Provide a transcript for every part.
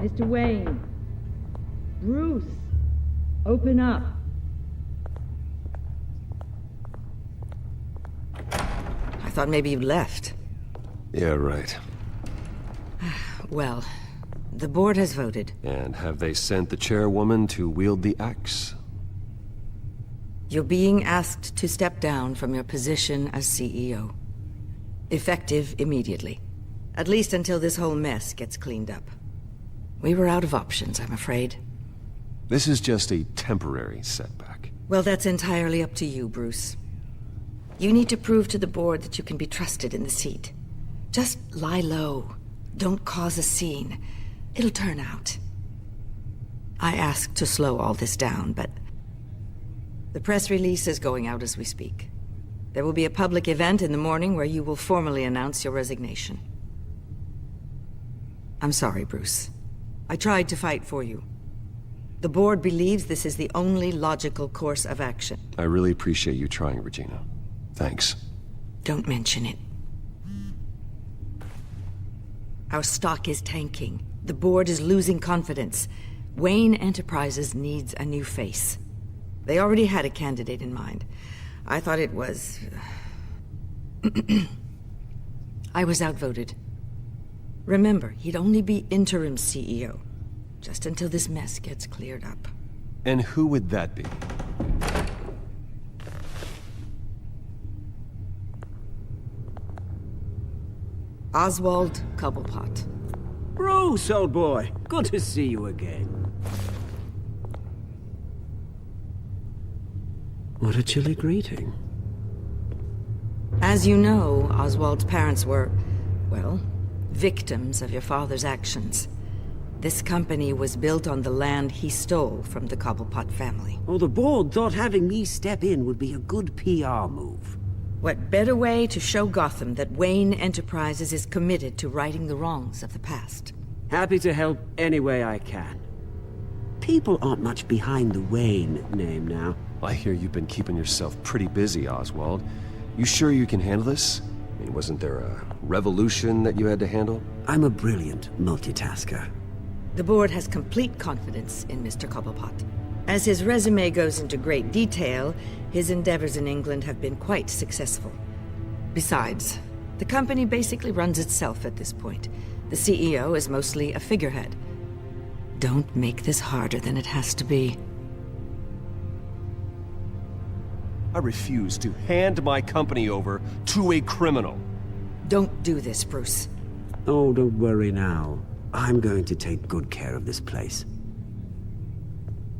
Mr. Wayne. Bruce. Open up. I thought maybe you left. Yeah, right. Well, the board has voted. And have they sent the chairwoman to wield the axe? You're being asked to step down from your position as CEO. Effective immediately. At least until this whole mess gets cleaned up. We were out of options, I'm afraid. This is just a temporary setback. Well, that's entirely up to you, Bruce. You need to prove to the board that you can be trusted in the seat. Just lie low. Don't cause a scene. It'll turn out. I asked to slow all this down, but the press release is going out as we speak. There will be a public event in the morning where you will formally announce your resignation. I'm sorry, Bruce. I tried to fight for you. The board believes this is the only logical course of action. I really appreciate you trying, Regina. Thanks. Don't mention it. Our stock is tanking. The board is losing confidence. Wayne Enterprises needs a new face. They already had a candidate in mind. I thought it was... I was outvoted. Remember, he'd only be interim CEO, just until this mess gets cleared up. And who would that be? Oswald Cobblepot. Bruce, old boy. Good to see you again. What a chilly greeting. As you know, Oswald's parents were, well, victims of your father's actions. This company was built on the land he stole from the Cobblepot family. Oh, the board thought having me step in would be a good PR move. What better way to show Gotham that Wayne Enterprises is committed to righting the wrongs of the past? Happy to help any way I can. People aren't much behind the Wayne name now. I hear you've been keeping yourself pretty busy, Oswald. You sure you can handle this? I mean, wasn't there a revolution that you had to handle? I'm a brilliant multitasker. The board has complete confidence in Mr. Cobblepot. As his resume goes into great detail, his endeavors in England have been quite successful. Besides, the company basically runs itself at this point. The CEO is mostly a figurehead. Don't make this harder than it has to be. I refuse to hand my company over to a criminal. Don't do this, Bruce. Oh, don't worry now. I'm going to take good care of this place.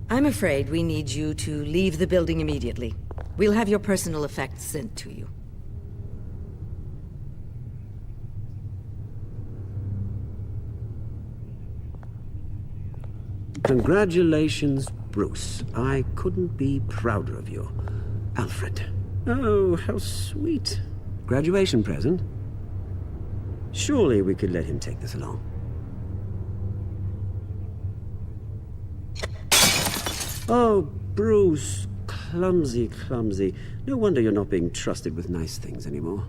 I'm afraid we need you to leave the building immediately. We'll have your personal effects sent to you. Congratulations, Bruce. I couldn't be prouder of you. Alfred. Oh, how sweet. Graduation present? Surely we could let him take this along. Oh, Bruce. Clumsy, clumsy. No wonder you're not being trusted with nice things anymore.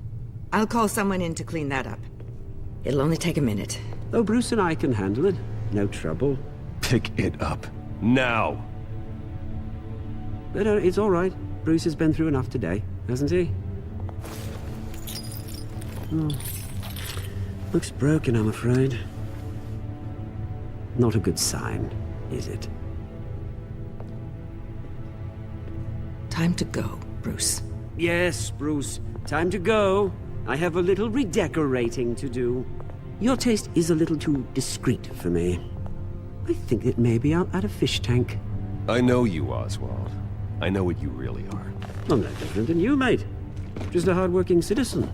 I'll call someone in to clean that up. It'll only take a minute. Oh, Bruce and I can handle it. No trouble. Pick it up. Now! But it's all right. Bruce has been through enough today, hasn't he? Looks broken, I'm afraid. Not a good sign, is it? Time to go, Bruce. Yes, Bruce. Time to go. I have a little redecorating to do. Your taste is a little too discreet for me. I think that maybe I'll add a fish tank. I know you, Oswald. I know what you really are. I'm no different than you, mate. Just a hard-working citizen.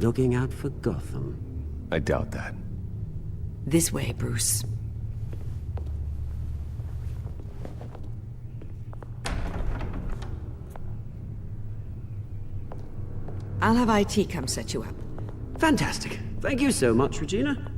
Looking out for Gotham. I doubt that. This way, Bruce. I'll have IT come set you up. Fantastic. Thank you so much, Regina.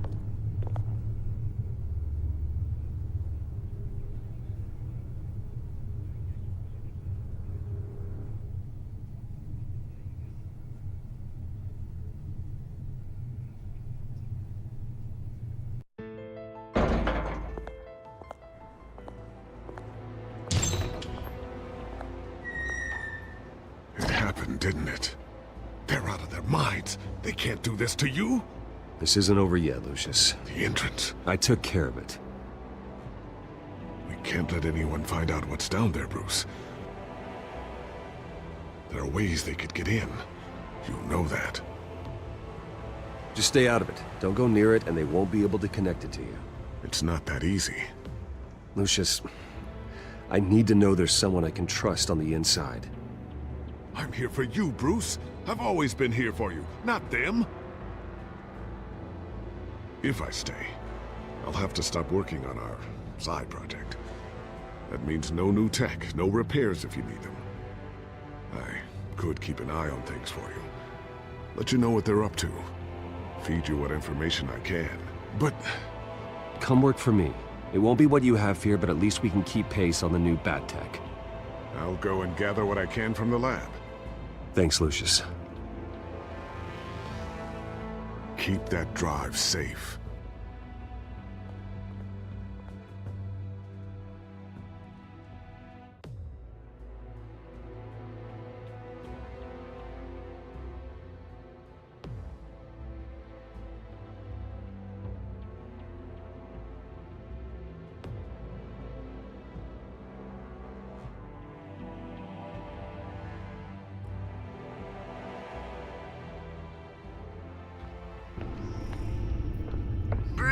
didn't it? They're out of their minds. They can't do this to you. This isn't over yet, Lucius. The entrance. I took care of it. We can't let anyone find out what's down there, Bruce. There are ways they could get in. You know that. Just stay out of it. Don't go near it, and they won't be able to connect it to you. It's not that easy. Lucius, I need to know there's someone I can trust on the inside. I'm here for you, Bruce. I've always been here for you, not them. If I stay, I'll have to stop working on our side project. That means no new tech, no repairs if you need them. I could keep an eye on things for you. Let you know what they're up to. Feed you what information I can. But Come work for me. It won't be what you have here, but at least we can keep pace on the new bat tech. I'll go and gather what I can from the lab. Thanks, Lucius. Keep that drive safe.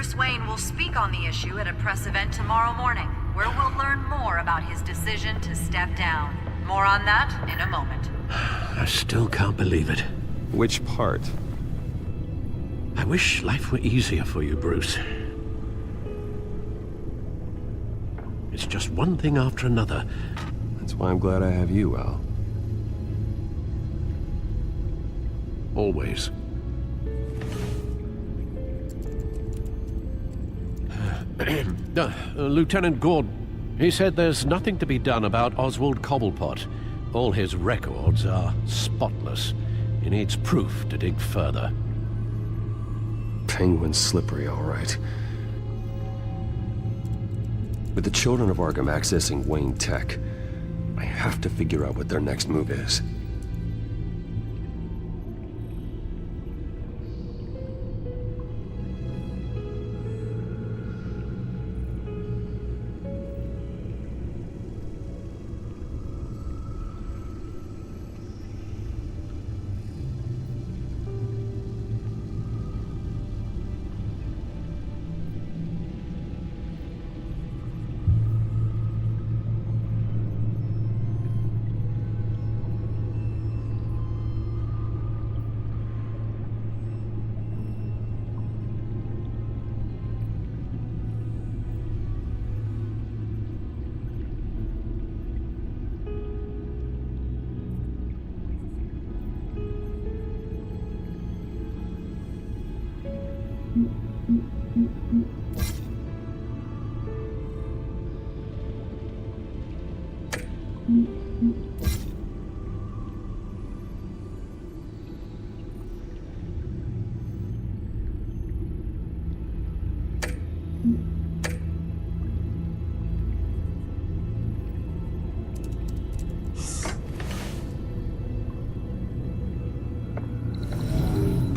Bruce Wayne will speak on the issue at a press event tomorrow morning, where we'll learn more about his decision to step down. More on that in a moment. I still can't believe it. Which part? I wish life were easier for you, Bruce. It's just one thing after another. That's why I'm glad I have you, Al. Always. Lieutenant Gordon, he said there's nothing to be done about Oswald Cobblepot. All his records are spotless. He needs proof to dig further. Penguin's slippery, all right. With the children of Arkham accessing Wayne Tech, I have to figure out what their next move is.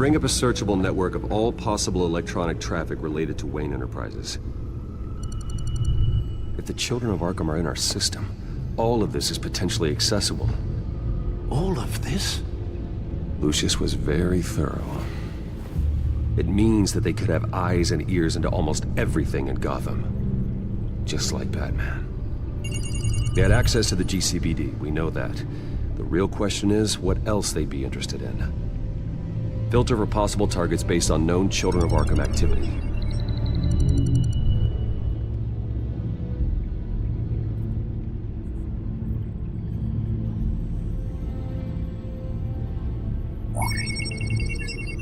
Bring up a searchable network of all possible electronic traffic related to Wayne Enterprises. If the children of Arkham are in our system, all of this is potentially accessible. All of this? Lucius was very thorough. It means that they could have eyes and ears into almost everything in Gotham. Just like Batman. They had access to the GCPD, we know that. The real question is, what else they'd be interested in. Filter for possible targets based on known Children of Arkham activity.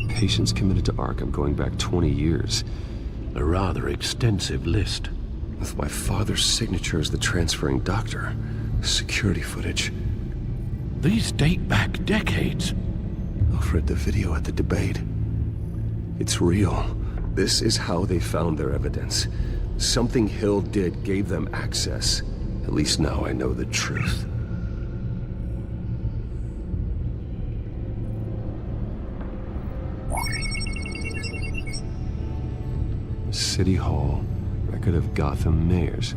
Patients committed to Arkham going back 20 years. A rather extensive list. With my father's signature as the transferring doctor. Security footage. These date back decades. I've read the video at the debate. It's real. This is how they found their evidence. Something Hill did gave them access. At least now I know the truth. City Hall. Record of Gotham mayors.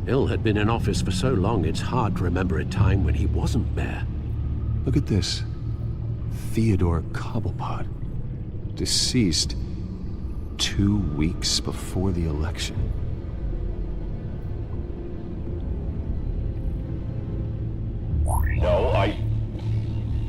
Hill had been in office for so long, it's hard to remember a time when he wasn't mayor. Look at this. Theodore Cobblepot. Deceased 2 weeks before the election. No,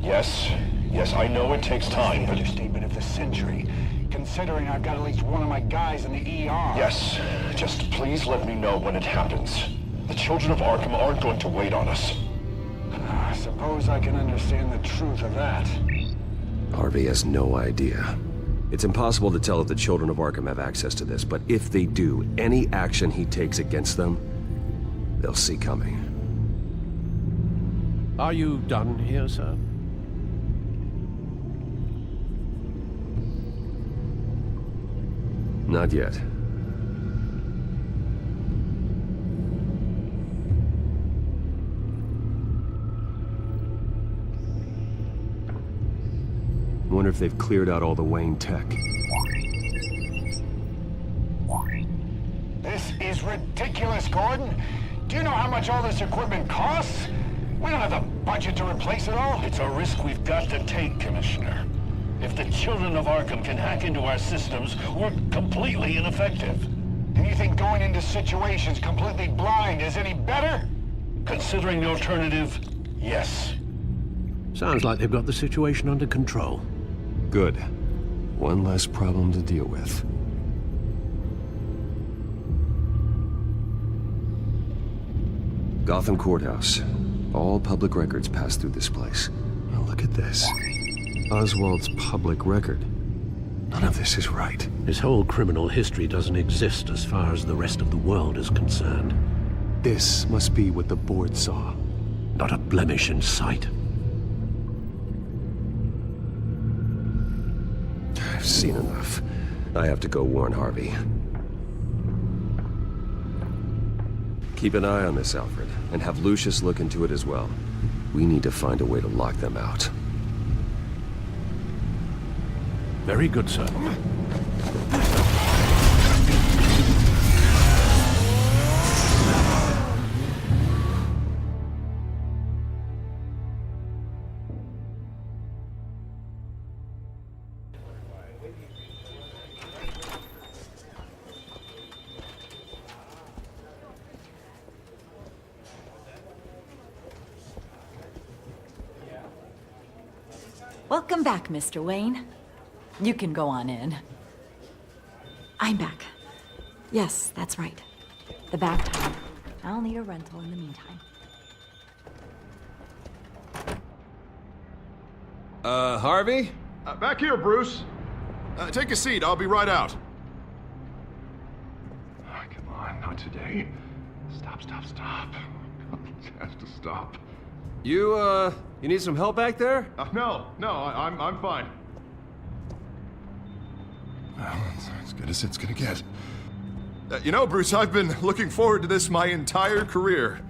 Yes, I know it takes time, but... Understatement of the century, considering I've got at least one of my guys in the ER. Yes, just please let me know when it happens. The children of Arkham aren't going to wait on us. I suppose I can understand the truth of that. Harvey has no idea. It's impossible to tell if the children of Arkham have access to this, but if they do, any action he takes against them, they'll see coming. Are you done here, sir? Not yet. Wonder if they've cleared out all the Wayne tech. This is ridiculous, Gordon. Do you know how much all this equipment costs? We don't have the budget to replace it all. It's a risk we've got to take, Commissioner. If the children of Arkham can hack into our systems, we're completely ineffective. And you think going into situations completely blind is any better? Considering the alternative, yes. Sounds like they've got the situation under control. Good. One less problem to deal with. Gotham Courthouse. All public records pass through this place. Now look at this. Oswald's public record. None of this is right. His whole criminal history doesn't exist as far as the rest of the world is concerned. This must be what the board saw. Not a blemish in sight. I've seen enough. I have to go warn Harvey. Keep an eye on this, Alfred, and have Lucius look into it as well. We need to find a way to lock them out. Very good, sir. Welcome back, Mr. Wayne. You can go on in. I'm back. Yes, that's right. The bathtub. I'll need a rental in the meantime. Harvey? Back here, Bruce. Take a seat. I'll be right out. Oh, come on, not today. Stop. It has to stop. You need some help back there? No, I'm fine. Well, it's as good as it's gonna get. You know, Bruce, I've been looking forward to this my entire career.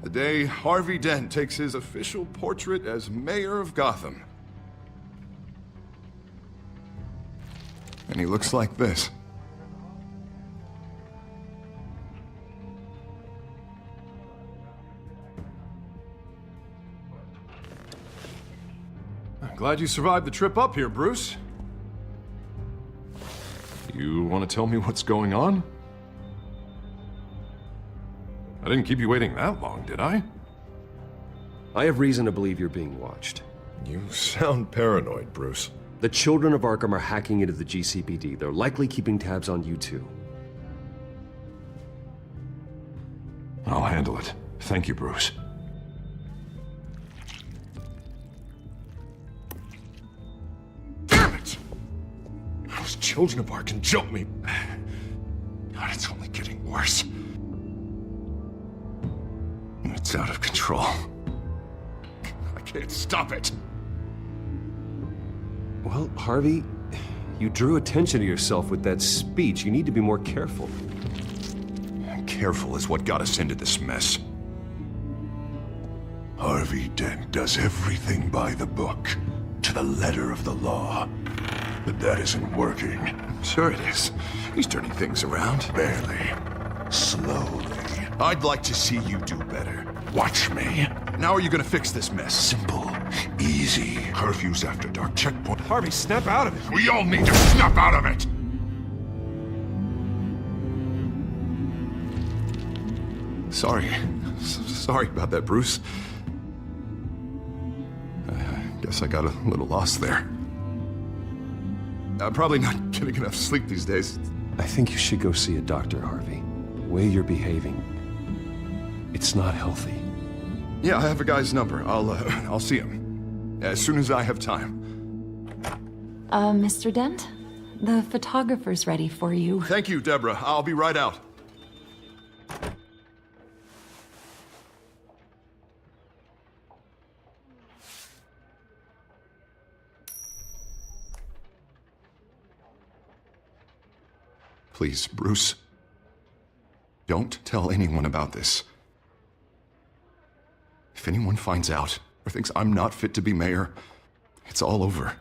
The day Harvey Dent takes his official portrait as mayor of Gotham. And he looks like this. I'm glad you survived the trip up here, Bruce. You want to tell me what's going on? I didn't keep you waiting that long, did I? I have reason to believe you're being watched. You sound paranoid, Bruce. The children of Arkham are hacking into the GCPD. They're likely keeping tabs on you too. I'll handle it. Thank you, Bruce. Damn it! Those children of Arkham jumped me. God, it's only getting worse. It's out of control. I can't stop it. Well, Harvey, you drew attention to yourself with that speech. You need to be more careful. Careful is what got us into this mess. Harvey Dent does everything by the book, to the letter of the law. But that isn't working. Sure it is. He's turning things around. Barely. Slowly. I'd like to see you do better. Watch me. Now are you gonna fix this mess? Simple. Easy. Curfews after dark. Checkpoint. Harvey, snap out of it. We all need to snap out of it! Sorry about that, Bruce. I guess I got a little lost there. I'm probably not getting enough sleep these days. I think you should go see a doctor, Harvey. The way you're behaving, it's not healthy. Yeah, I have a guy's number. I'll see him as soon as I have time. Mr. Dent? The photographer's ready for you. Thank you, Deborah. I'll be right out. Please, Bruce. Don't tell anyone about this. If anyone finds out or thinks I'm not fit to be mayor, it's all over.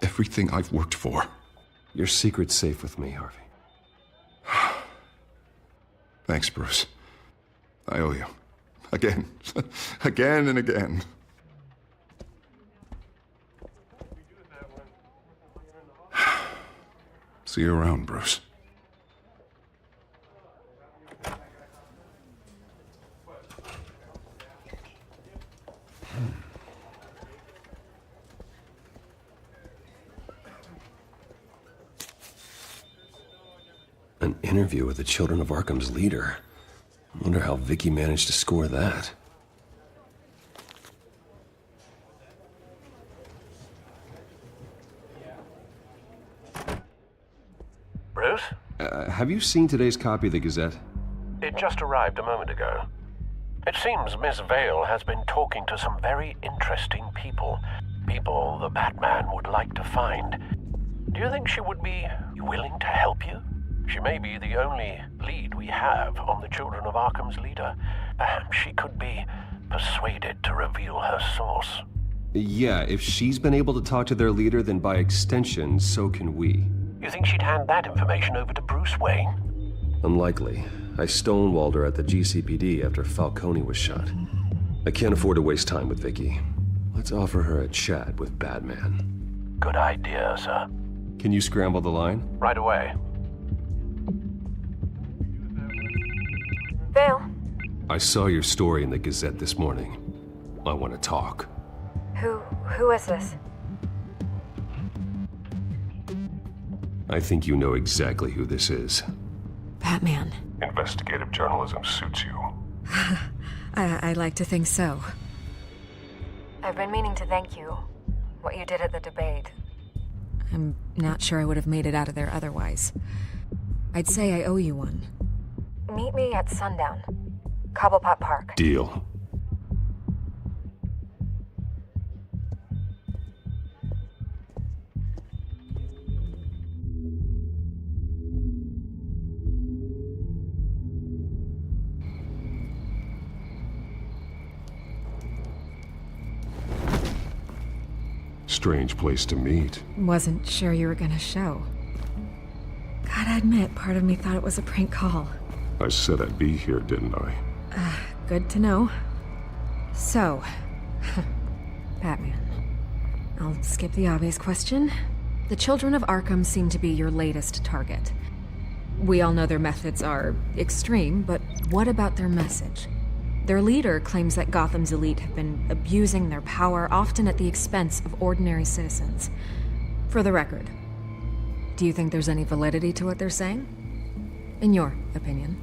Everything I've worked for. Your secret's safe with me, Harvey. Thanks, Bruce. I owe you. Again. Again and again. See you around, Bruce. An interview with the Children of Arkham's leader. I wonder how Vicky managed to score that. Bruce? Have you seen today's copy of the Gazette? It just arrived a moment ago. It seems Miss Vale has been talking to some very interesting people. People the Batman would like to find. Do you think she would be willing to help you? She may be the only lead we have on the Children of Arkham's leader. Perhaps she could be persuaded to reveal her source. Yeah, if she's been able to talk to their leader, then by extension, so can we. You think she'd hand that information over to Bruce Wayne? Unlikely. I stonewalled her at the GCPD after Falcone was shot. I can't afford to waste time with Vicky. Let's offer her a chat with Batman. Good idea, sir. Can you scramble the line? Right away. Vale. I saw your story in the Gazette this morning. I want to talk. Who is this? I think you know exactly who this is. Batman. Investigative journalism suits you. I like to think so. I've been meaning to thank you. What you did at the debate. I'm not sure I would have made it out of there otherwise. I'd say I owe you one. Meet me at sundown. Cobblepot Park. Deal. Strange place to meet. Wasn't sure you were gonna show. Gotta admit, part of me thought it was a prank call. I said I'd be here, didn't I? Good to know. So, Batman. I'll skip the obvious question. The Children of Arkham seem to be your latest target. We all know their methods are extreme, but what about their message? Their leader claims that Gotham's elite have been abusing their power, often at the expense of ordinary citizens. For the record, do you think there's any validity to what they're saying? In your opinion?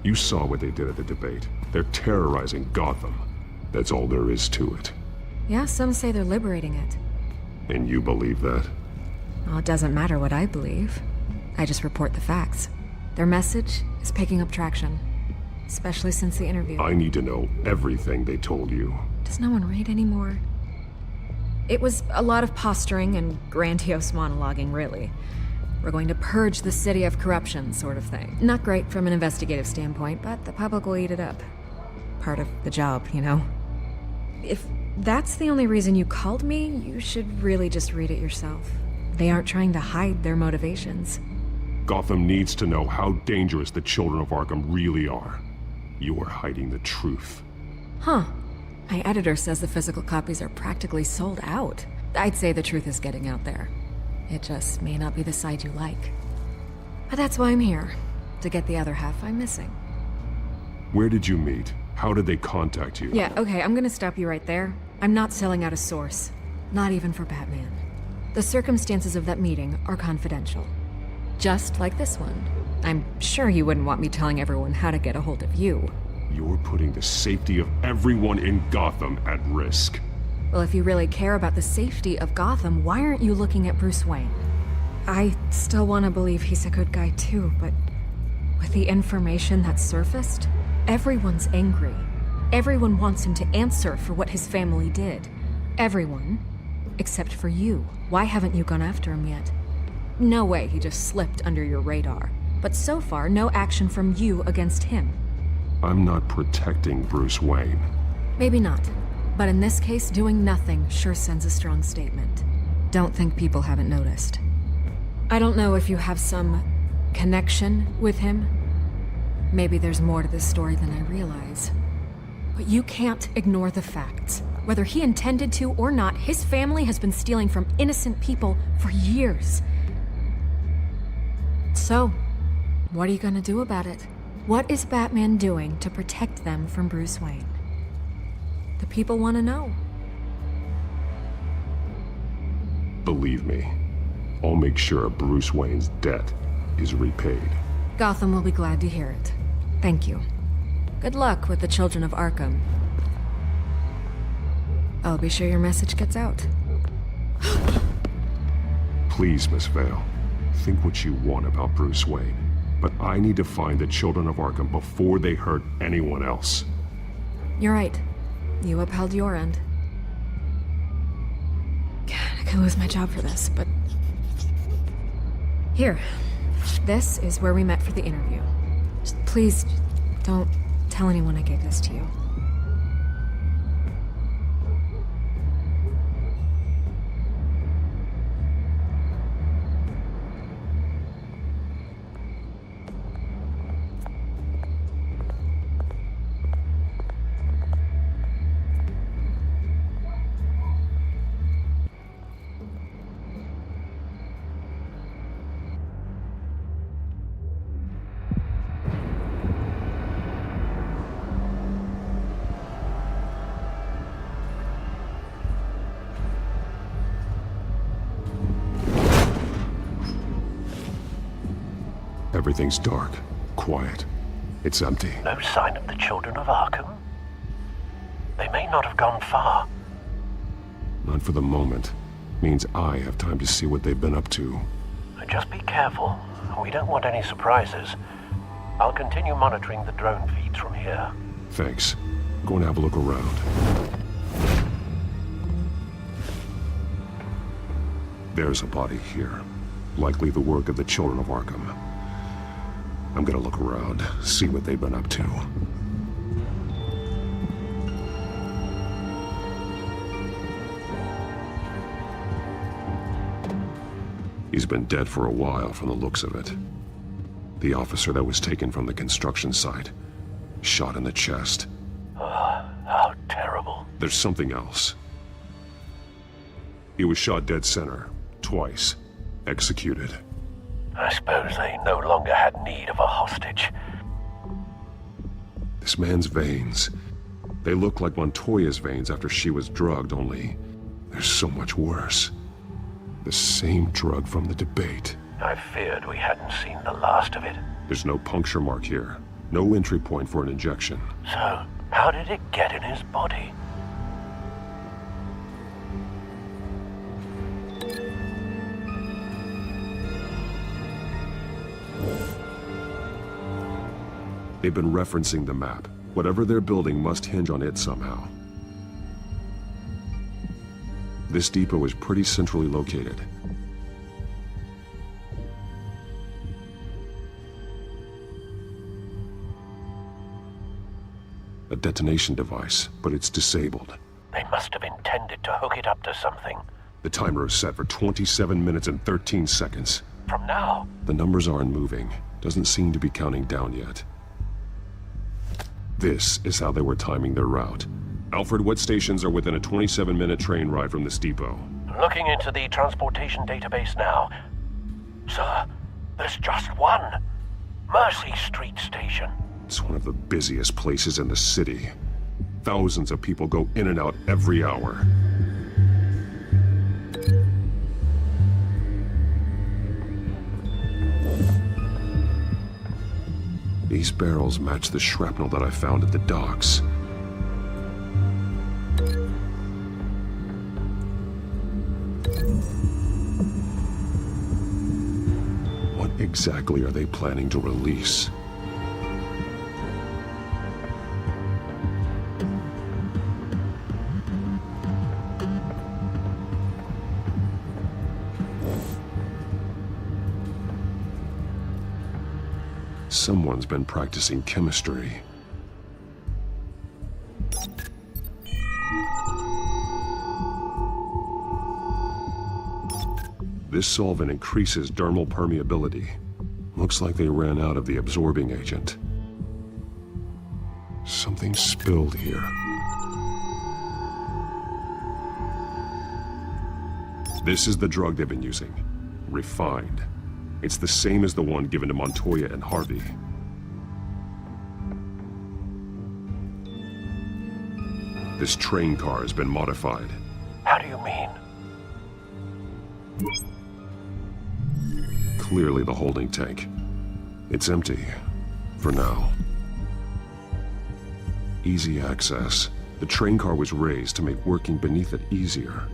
You saw what they did at the debate. They're terrorizing Gotham. That's all there is to it. Yeah, some say they're liberating it. And you believe that? Well, it doesn't matter what I believe. I just report the facts. Their message is picking up traction, especially since the interview. I need to know everything they told you. Does no one read anymore? It was a lot of posturing and grandiose monologuing, really. We're going to purge the city of corruption, sort of thing. Not great from an investigative standpoint, but the public will eat it up. Part of the job, you know? If that's the only reason you called me, you should really just read it yourself. They aren't trying to hide their motivations. Gotham needs to know how dangerous the children of Arkham really are. You are hiding the truth. Huh. My editor says the physical copies are practically sold out. I'd say the truth is getting out there. It just may not be the side you like. But that's why I'm here, to get the other half I'm missing. Where did you meet? How did they contact you? Yeah, okay, I'm gonna stop you right there. I'm not selling out a source. Not even for Batman. The circumstances of that meeting are confidential. Just like this one. I'm sure you wouldn't want me telling everyone how to get a hold of you. You're putting the safety of everyone in Gotham at risk. Well, if you really care about the safety of Gotham, why aren't you looking at Bruce Wayne? I still want to believe he's a good guy too, but with the information that surfaced, everyone's angry. Everyone wants him to answer for what his family did. Everyone, except for you. Why haven't you gone after him yet? No way he just slipped under your radar. But so far, no action from you against him. I'm not protecting Bruce Wayne. Maybe not. But in this case, doing nothing sure sends a strong statement. Don't think people haven't noticed. I don't know if you have some connection with him. Maybe there's more to this story than I realize. But you can't ignore the facts. Whether he intended to or not, his family has been stealing from innocent people for years. So, what are you gonna do about it? What is Batman doing to protect them from Bruce Wayne? The people want to know. Believe me, I'll make sure Bruce Wayne's debt is repaid. Gotham will be glad to hear it. Thank you. Good luck with the children of Arkham. I'll be sure your message gets out. Please, Miss Vale, think what you want about Bruce Wayne. But I need to find the children of Arkham before they hurt anyone else. You're right. You upheld your end. God, I could lose my job for this, but... Here. This is where we met for the interview. Just please, don't tell anyone I gave this to you. Everything's dark, quiet. It's empty. No sign of the children of Arkham? They may not have gone far. Not for the moment. Means I have time to see what they've been up to. Just be careful. We don't want any surprises. I'll continue monitoring the drone feeds from here. Thanks. Go and have a look around. There's a body here. Likely the work of the children of Arkham. I'm gonna look around, see what they've been up to. He's been dead for a while from the looks of it. The officer that was taken from the construction site. Shot in the chest. How terrible. There's something else. He was shot dead center, twice. Executed. I suppose they no longer had need of a hostage. This man's veins. They look like Montoya's veins after she was drugged, only they're so much worse. The same drug from the debate. I feared we hadn't seen the last of it. There's no puncture mark here. No entry point for an injection. So, how did it get in his body? They've been referencing the map. Whatever they're building must hinge on it somehow. This depot is pretty centrally located. A detonation device, but it's disabled. They They must have intended to hook it up to something. The timer is set for 27 minutes and 13 seconds. From now? The numbers aren't moving. Doesn't seem to be counting down yet. This is how they were timing their route. Alfred, what stations are within a 27-minute train ride from this depot? Looking into the transportation database now. Sir, there's just one. Mercy Street Station. It's one of the busiest places in the city. Thousands of people go in and out every hour. These barrels match the shrapnel that I found at the docks. What exactly are they planning to release? Someone's been practicing chemistry. This solvent increases dermal permeability. Looks like they ran out of the absorbing agent. Something spilled here. This is the drug they've been using. Refined. It's the same as the one given to Montoya and Harvey. This train car has been modified. How do you mean? Clearly the holding tank. It's empty. For now. Easy access. The train car was raised to make working beneath it easier.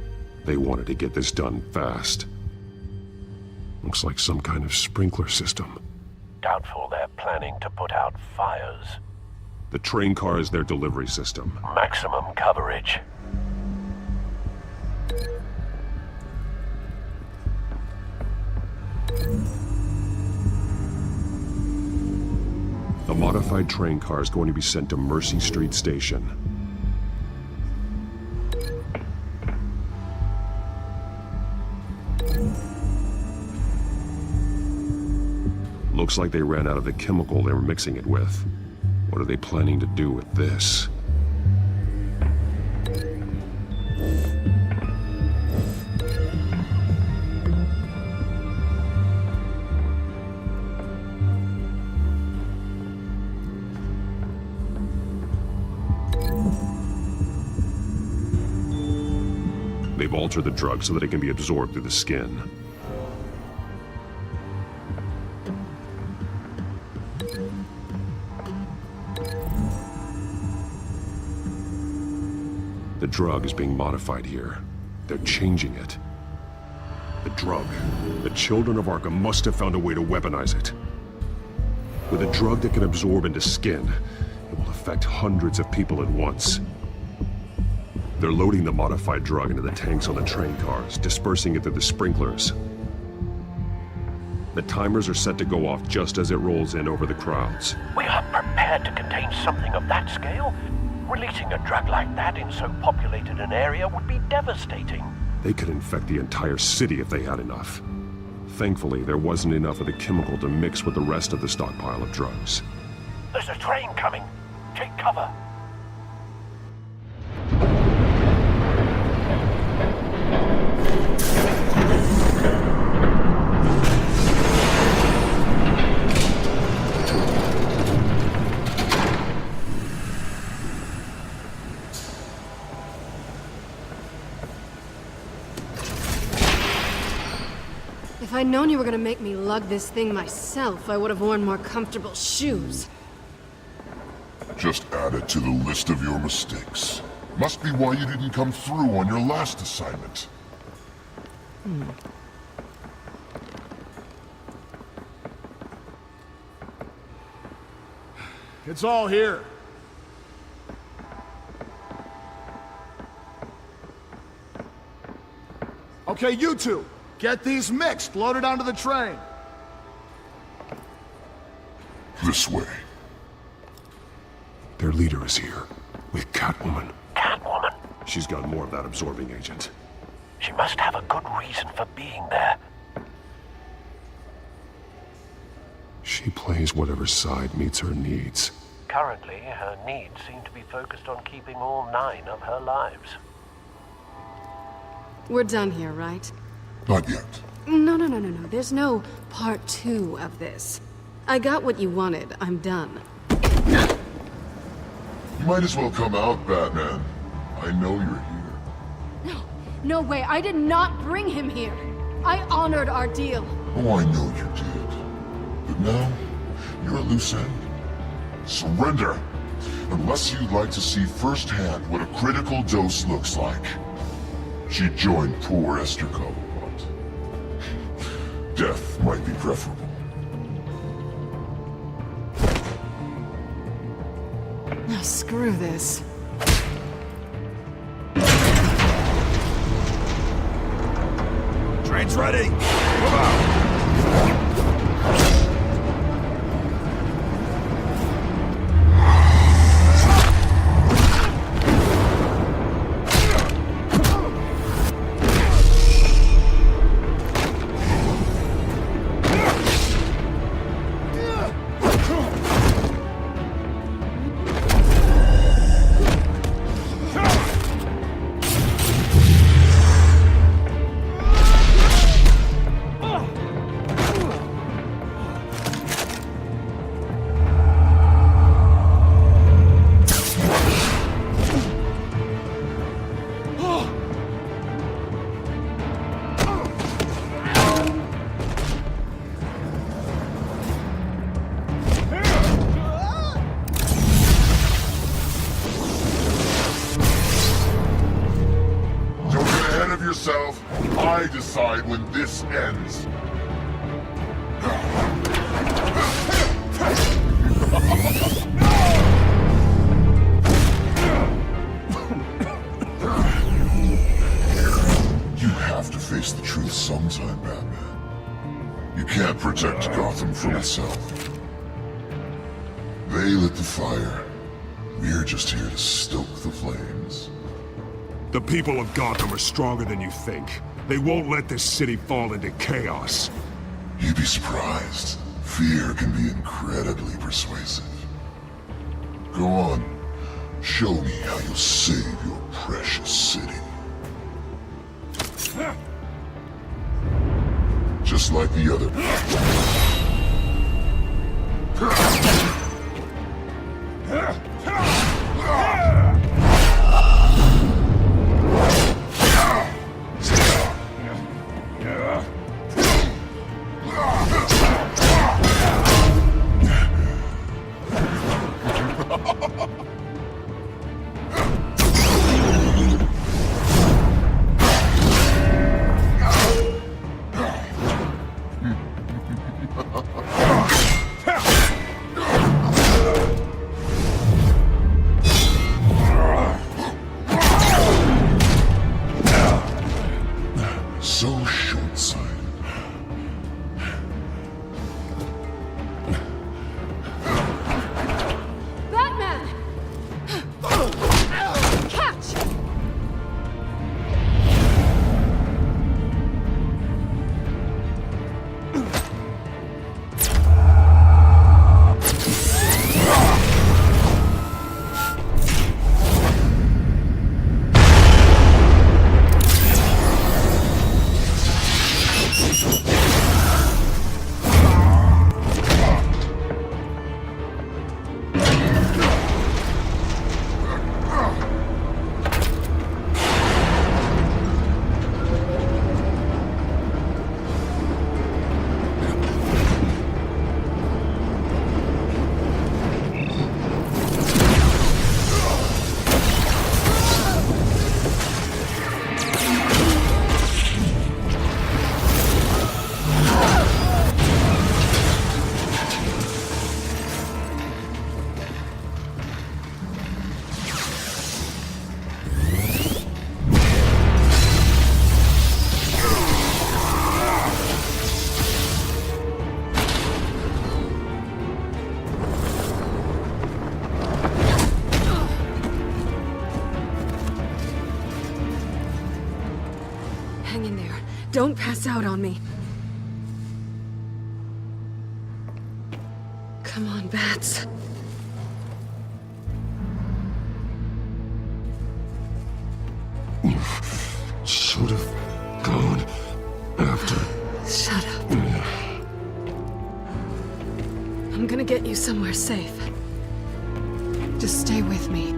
They wanted to get this done fast. Looks like some kind of sprinkler system. Doubtful they're planning to put out fires. The train car is their delivery system. Maximum coverage. The modified train car is going to be sent to Mercy Street Station. Looks like they ran out of the chemical they were mixing it with. What are they planning to do with this? They've altered the drug so that it can be absorbed through the skin. The drug is being modified here. They're changing it. The drug. The children of Arkham must have found a way to weaponize it. With a drug that can absorb into skin, it will affect hundreds of people at once. They're loading the modified drug into the tanks on the train cars, dispersing it through the sprinklers. The timers are set to go off just as it rolls in over the crowds. We are prepared to contain something of that scale? Releasing a drug like that in so populated an area would be devastating. They could infect the entire city if they had enough. Thankfully, there wasn't enough of the chemical to mix with the rest of the stockpile of drugs. There's a train coming. Take cover. If I'd known you were gonna make me lug this thing myself, I would have worn more comfortable shoes. Just add it to the list of your mistakes. Must be why you didn't come through on your last assignment. It's all here. Okay, you two. Get these mixed, loaded onto the train. This way. Their leader is here, with Catwoman. Catwoman? She's got more of that absorbing agent. She must have a good reason for being there. She plays whatever side meets her needs. Currently, her needs seem to be focused on keeping all 9 of her lives. We're done here, right? Not yet. No. There's no part 2 of this. I got what you wanted. I'm done. You might as well come out, Batman. I know you're here. No. No way. I did not bring him here. I honored our deal. Oh, I know you did. But now, you're a loose end. Surrender! Unless you'd like to see firsthand what a critical dose looks like. She joined poor Esther Cobblepot. Death might be preferable. Now screw this. Train's ready! Move out! Yourself. I decide when this ends. You have to face the truth sometime, Batman. You can't protect Gotham from itself. They lit the fire. We're just here to stoke the flames. The people of Gotham are stronger than you think. They won't let this city fall into chaos. You'd be surprised. Fear can be incredibly persuasive. Go on. Show me how you'll save your precious city. Just like the other. Don't pass out on me. Come on, Bats. You should have gone after. Shut up. I'm gonna get you somewhere safe. Just stay with me.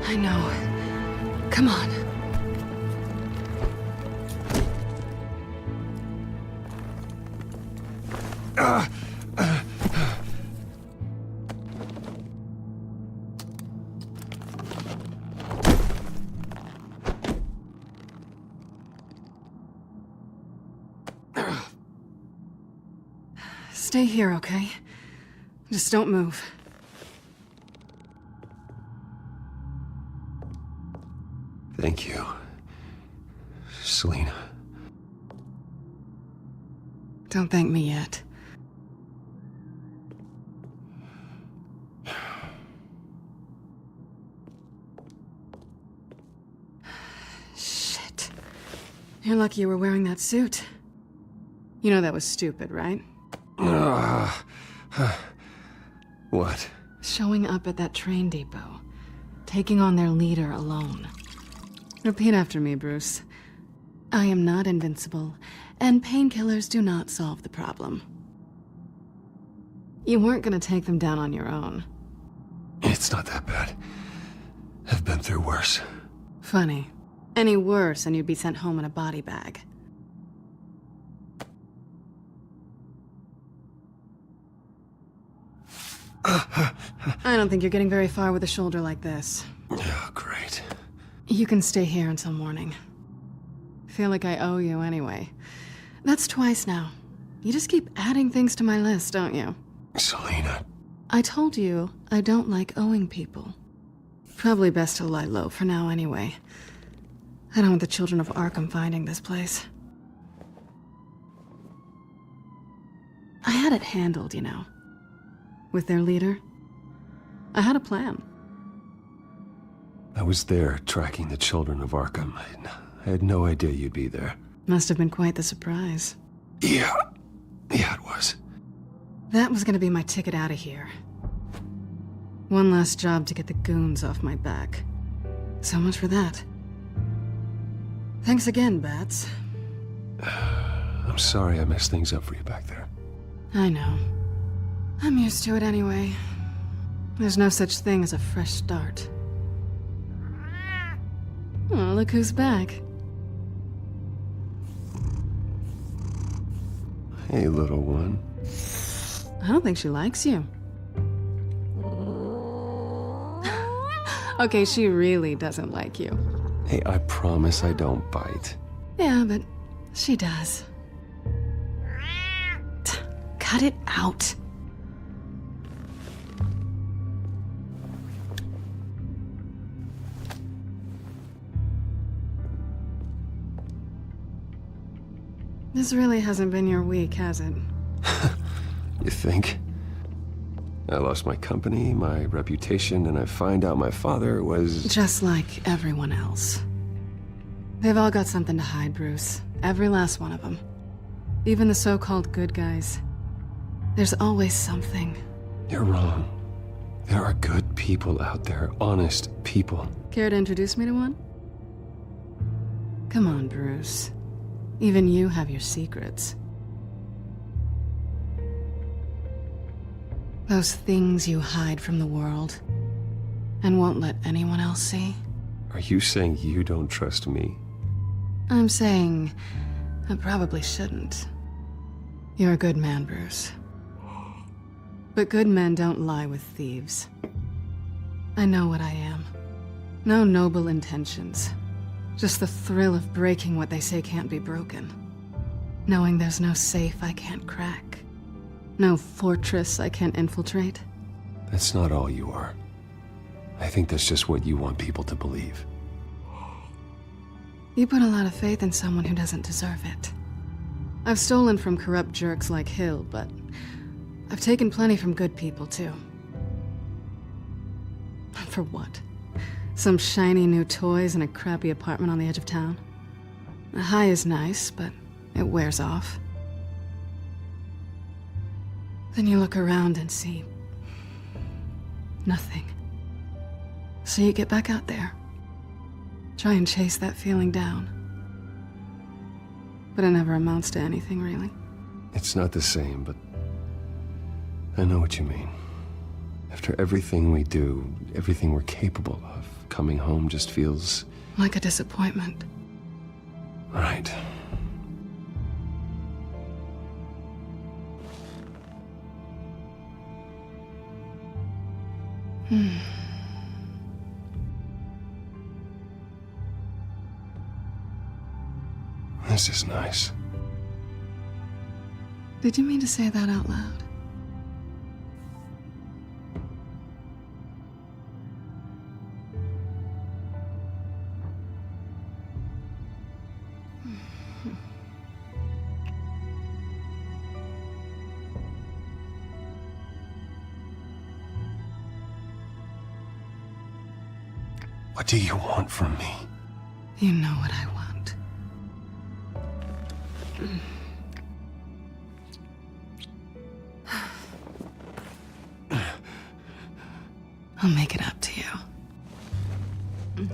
I know. Come on. Stay here, okay? Just don't move. Thank you, Selina. Don't thank me yet. Shit. You're lucky you were wearing that suit. You know that was stupid, right? What? Showing up at that train depot. Taking on their leader alone. Repeat after me, Bruce. I am not invincible, and painkillers do not solve the problem. You weren't gonna take them down on your own. It's not that bad. I've been through worse. Funny. Any worse and you'd be sent home in a body bag. I don't think you're getting very far with a shoulder like this. Oh, great. You can stay here until morning. Feel like I owe you anyway. That's twice now. You just keep adding things to my list, don't you? Selina. I told you I don't like owing people. Probably best to lie low for now anyway. I don't want the children of Arkham finding this place. I had it handled, you know. With their leader. I had a plan. I was there tracking the children of Arkham. I had no idea you'd be there. Must have been quite the surprise. Yeah, it was. That was gonna be my ticket out of here. One last job to get the goons off my back. So much for that. Thanks again, Bats. I'm sorry I messed things up for you back there. I know. I'm used to it anyway. There's no such thing as a fresh start. Oh, look who's back. Hey, little one. I don't think she likes you. Okay, she really doesn't like you. Hey, I promise I don't bite. Yeah, but she does. Cut it out. This really hasn't been your week, has it? You think? I lost my company, my reputation, and I find out my father was... Just like everyone else. They've all got something to hide, Bruce. Every last one of them. Even the so-called good guys. There's always something. You're wrong. There are good people out there, honest people. Care to introduce me to one? Come on, Bruce. Even you have your secrets. Those things you hide from the world and won't let anyone else see. Are you saying you don't trust me? I'm saying I probably shouldn't. You're a good man, Bruce. But good men don't lie with thieves. I know what I am. No noble intentions. Just the thrill of breaking what they say can't be broken. Knowing there's no safe I can't crack. No fortress I can't infiltrate. That's not all you are. I think that's just what you want people to believe. You put a lot of faith in someone who doesn't deserve it. I've stolen from corrupt jerks like Hill, but I've taken plenty from good people, too. For what? Some shiny new toys and a crappy apartment on the edge of town? The high is nice, but it wears off. Then you look around and see nothing. So you get back out there. Try and chase that feeling down. But it never amounts to anything, really. It's not the same, but I know what you mean. After everything we do, everything we're capable of, coming home just feels... like a disappointment. Right. This is nice. Did you mean to say that out loud? What do you want from me? You know what I want. I'll make it up to you.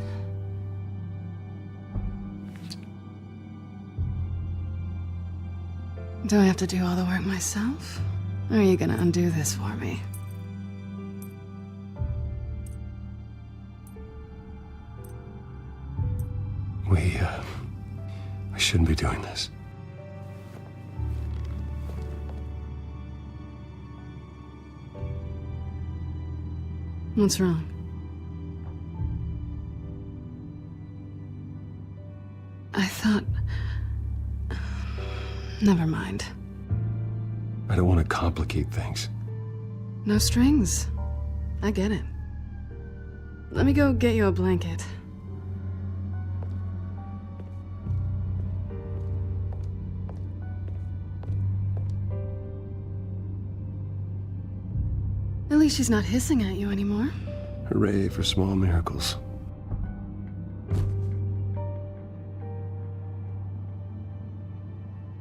Do I have to do all the work myself? Or are you gonna undo this for me? We shouldn't be doing this. What's wrong? I thought... Never mind. I don't want to complicate things. No strings. I get it. Let me go get you a blanket. At least she's not hissing at you anymore. Hooray for small miracles.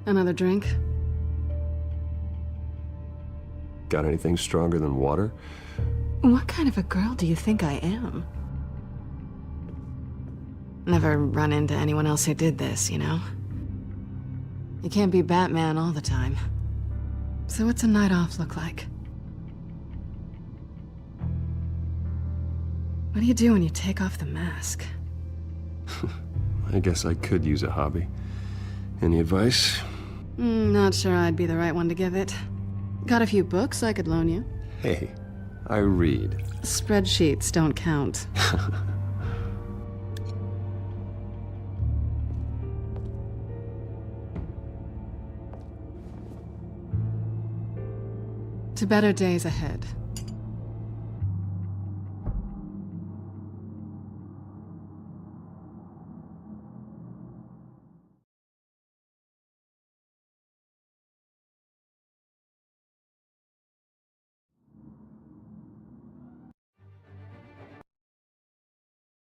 Another drink? Got anything stronger than water? What kind of a girl do you think I am? Never run into anyone else who did this, you know? You can't be Batman all the time. So what's a night off look like? What do you do when you take off the mask? I guess I could use a hobby. Any advice? Not sure I'd be the right one to give it. Got a few books I could loan you. Hey, I read. Spreadsheets don't count. To better days ahead.